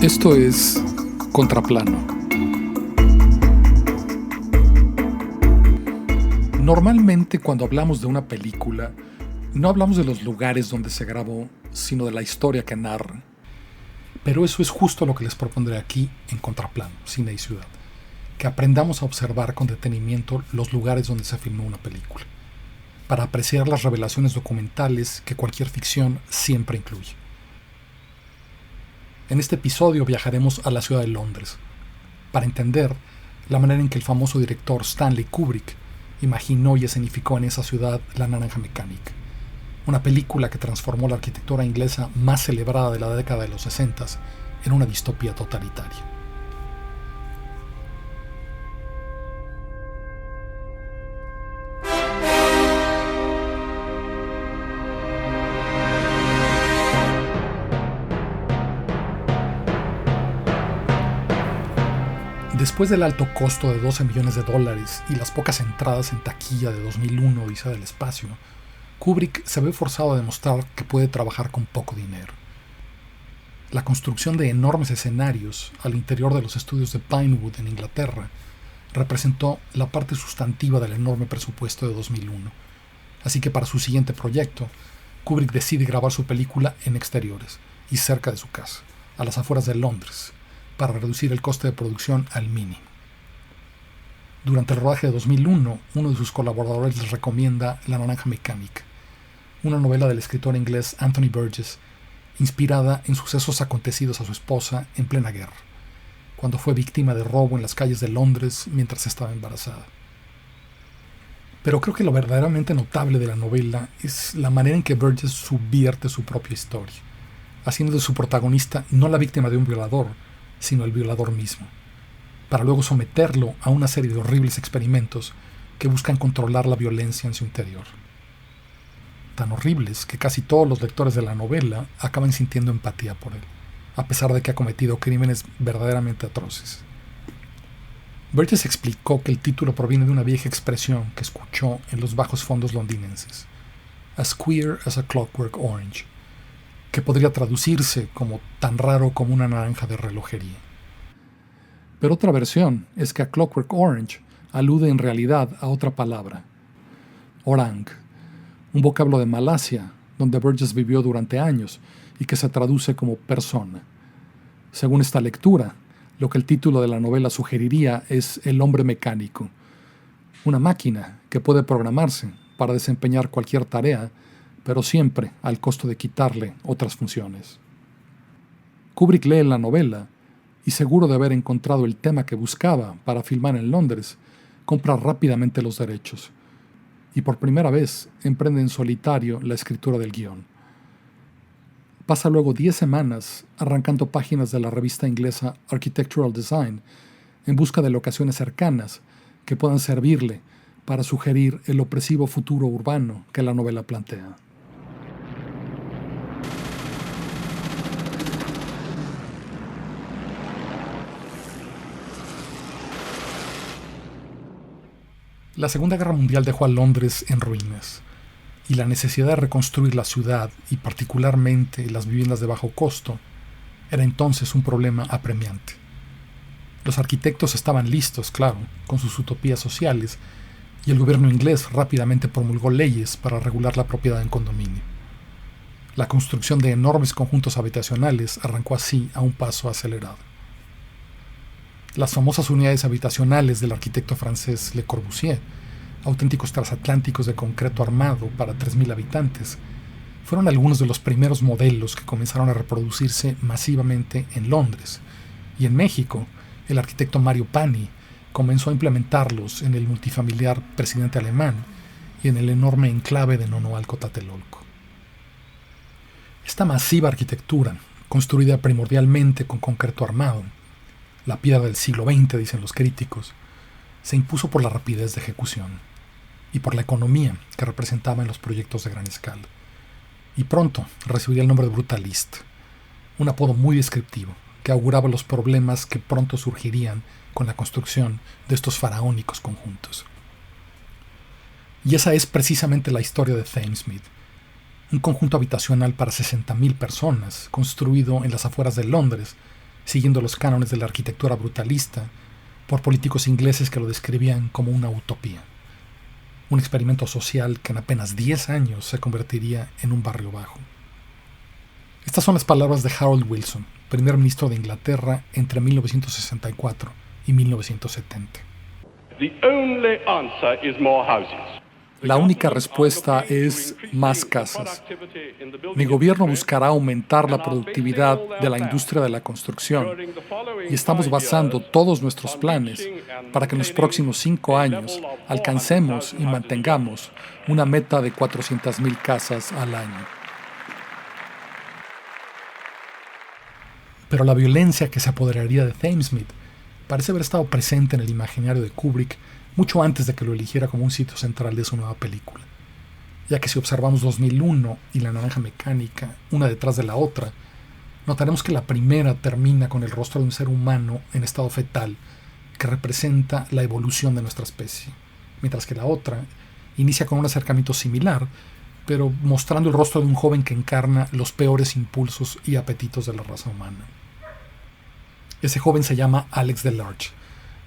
Esto es Contraplano. Normalmente cuando hablamos de una película, no hablamos de los lugares donde se grabó, sino de la historia que narra. Pero eso es justo lo que les propondré aquí en Contraplano, Cine y Ciudad. Que aprendamos a observar con detenimiento los lugares donde se filmó una película, para apreciar las revelaciones documentales que cualquier ficción siempre incluye. En este episodio viajaremos a la ciudad de Londres, para entender la manera en que el famoso director Stanley Kubrick imaginó y escenificó en esa ciudad La Naranja Mecánica, una película que transformó la arquitectura inglesa más celebrada de la década de los 60 en una distopía totalitaria. Después del alto costo de $12 millones y las pocas entradas en taquilla de 2001 Odisea del Espacio, Kubrick se ve forzado a demostrar que puede trabajar con poco dinero. La construcción de enormes escenarios al interior de los estudios de Pinewood en Inglaterra representó la parte sustantiva del enorme presupuesto de 2001, así que para su siguiente proyecto, Kubrick decide grabar su película en exteriores y cerca de su casa, a las afueras de Londres, para reducir el coste de producción al mínimo. Durante el rodaje de 2001, uno de sus colaboradores les recomienda La Naranja Mecánica, una novela del escritor inglés Anthony Burgess, inspirada en sucesos acontecidos a su esposa en plena guerra, cuando fue víctima de robo en las calles de Londres mientras estaba embarazada. Pero creo que lo verdaderamente notable de la novela es la manera en que Burgess subvierte su propia historia, haciendo de su protagonista no la víctima de un violador, sino el violador mismo, para luego someterlo a una serie de horribles experimentos que buscan controlar la violencia en su interior. Tan horribles que casi todos los lectores de la novela acaban sintiendo empatía por él, a pesar de que ha cometido crímenes verdaderamente atroces. Burgess explicó que el título proviene de una vieja expresión que escuchó en los bajos fondos londinenses, "as queer as a clockwork orange", que podría traducirse como tan raro como una naranja de relojería. Pero otra versión es que a Clockwork Orange alude en realidad a otra palabra, orang, un vocablo de Malasia, donde Burgess vivió durante años y que se traduce como persona. Según esta lectura, lo que el título de la novela sugeriría es el hombre mecánico, una máquina que puede programarse para desempeñar cualquier tarea, pero siempre al costo de quitarle otras funciones. Kubrick lee la novela y, seguro de haber encontrado el tema que buscaba para filmar en Londres, compra rápidamente los derechos y por primera vez emprende en solitario la escritura del guión. Pasa luego 10 semanas arrancando páginas de la revista inglesa Architectural Design en busca de locaciones cercanas que puedan servirle para sugerir el opresivo futuro urbano que la novela plantea. La Segunda Guerra Mundial dejó a Londres en ruinas, y la necesidad de reconstruir la ciudad, y particularmente las viviendas de bajo costo, era entonces un problema apremiante. Los arquitectos estaban listos, claro, con sus utopías sociales, y el gobierno inglés rápidamente promulgó leyes para regular la propiedad en condominio. La construcción de enormes conjuntos habitacionales arrancó así a un paso acelerado. Las famosas unidades habitacionales del arquitecto francés Le Corbusier, auténticos transatlánticos de concreto armado para 3.000 habitantes, fueron algunos de los primeros modelos que comenzaron a reproducirse masivamente en Londres, y en México, el arquitecto Mario Pani comenzó a implementarlos en el multifamiliar Presidente Alemán y en el enorme enclave de Nonoalco-Tlatelolco. Esta masiva arquitectura, construida primordialmente con concreto armado, la piedra del siglo XX, dicen los críticos, se impuso por la rapidez de ejecución y por la economía que representaba en los proyectos de gran escala. Y pronto recibiría el nombre de Brutalist, un apodo muy descriptivo que auguraba los problemas que pronto surgirían con la construcción de estos faraónicos conjuntos. Y esa es precisamente la historia de Thamesmead, un conjunto habitacional para 60.000 personas, construido en las afueras de Londres, siguiendo los cánones de la arquitectura brutalista, por políticos ingleses que lo describían como una utopía. Un experimento social que en apenas 10 años se convertiría en un barrio bajo. Estas son las palabras de Harold Wilson, primer ministro de Inglaterra entre 1964 y 1970. La única respuesta es más casas. Mi gobierno buscará aumentar la productividad de la industria de la construcción y estamos basando todos nuestros planes para que en los próximos 5 años alcancemos y mantengamos una meta de 400,000 casas al año. Pero la violencia que se apoderaría de Thamesmead parece haber estado presente en el imaginario de Kubrick mucho antes de que lo eligiera como un sitio central de su nueva película, ya que si observamos 2001 y La Naranja Mecánica, una detrás de la otra, notaremos que la primera termina con el rostro de un ser humano en estado fetal, que representa la evolución de nuestra especie, mientras que la otra inicia con un acercamiento similar, pero mostrando el rostro de un joven que encarna los peores impulsos y apetitos de la raza humana. Ese joven se llama Alex DeLarge,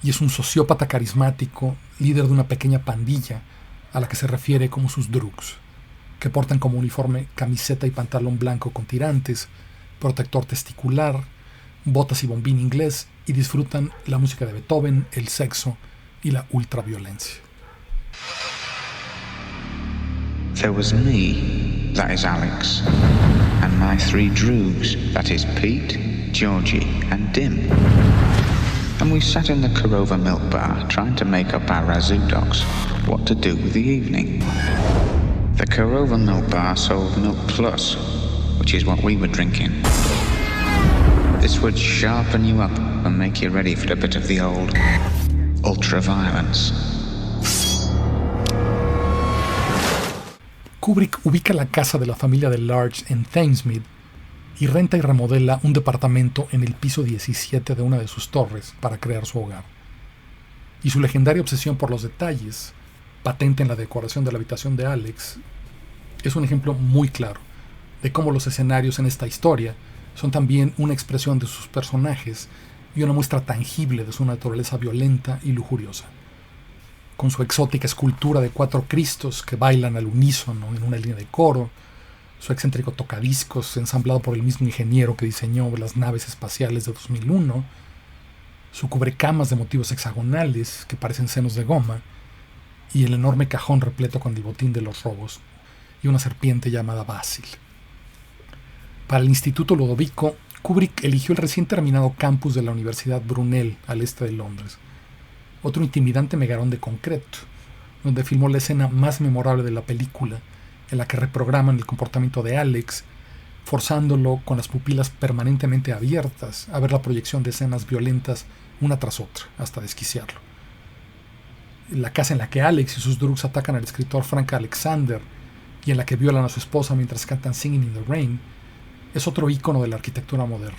y es un sociópata carismático, líder de una pequeña pandilla a la que se refiere como sus droogs, que portan como uniforme camiseta y pantalón blanco con tirantes, protector testicular, botas y bombín inglés, y disfrutan la música de Beethoven, el sexo y la ultraviolencia. There was me, that is Alex, and my 3 droogs, that is Pete, Georgie and Dim. And we sat in the Korova milk bar trying to make up our razoo docs what to do with the evening. The Korova milk bar sold Milk Plus, which is what we were drinking. This would sharpen you up and make you ready for a bit of the old ultra-violence. Kubrick ubica la casa de la familia DeLarge en Thamesmead y renta y remodela un departamento en el piso 17 de una de sus torres para crear su hogar. Y su legendaria obsesión por los detalles, patente en la decoración de la habitación de Alex, es un ejemplo muy claro de cómo los escenarios en esta historia son también una expresión de sus personajes y una muestra tangible de su naturaleza violenta y lujuriosa. Con su exótica escultura de 4 Cristos que bailan al unísono en una línea de coro, su excéntrico tocadiscos ensamblado por el mismo ingeniero que diseñó las naves espaciales de 2001, su cubrecamas de motivos hexagonales que parecen senos de goma, y el enorme cajón repleto con el botín de los robos y una serpiente llamada Basil. Para el Instituto Ludovico, Kubrick eligió el recién terminado campus de la Universidad Brunel, al este de Londres, otro intimidante megarón de concreto, donde filmó la escena más memorable de la película, en la que reprograman el comportamiento de Alex, forzándolo con las pupilas permanentemente abiertas a ver la proyección de escenas violentas una tras otra, hasta desquiciarlo. La casa en la que Alex y sus droogs atacan al escritor Frank Alexander y en la que violan a su esposa mientras cantan Singing in the Rain es otro ícono de la arquitectura moderna.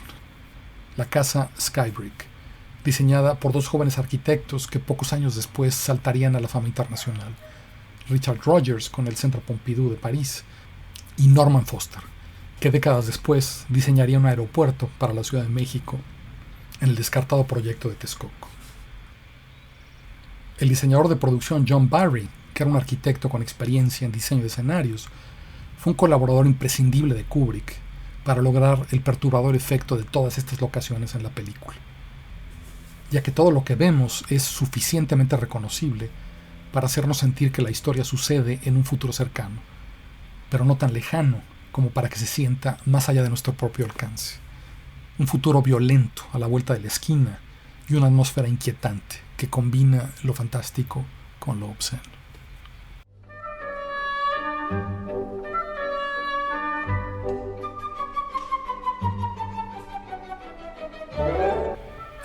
La casa Skybrick, diseñada por 2 jóvenes arquitectos que pocos años después saltarían a la fama internacional: Richard Rogers con el Centro Pompidou de París y Norman Foster, que décadas después diseñaría un aeropuerto para la Ciudad de México en el descartado proyecto de Texcoco. El diseñador de producción John Barry, que era un arquitecto con experiencia en diseño de escenarios, fue un colaborador imprescindible de Kubrick para lograr el perturbador efecto de todas estas locaciones en la película, ya que todo lo que vemos es suficientemente reconocible para hacernos sentir que la historia sucede en un futuro cercano, pero no tan lejano como para que se sienta más allá de nuestro propio alcance. Un futuro violento a la vuelta de la esquina y una atmósfera inquietante que combina lo fantástico con lo obsceno.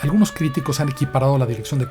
Algunos críticos han equiparado la dirección de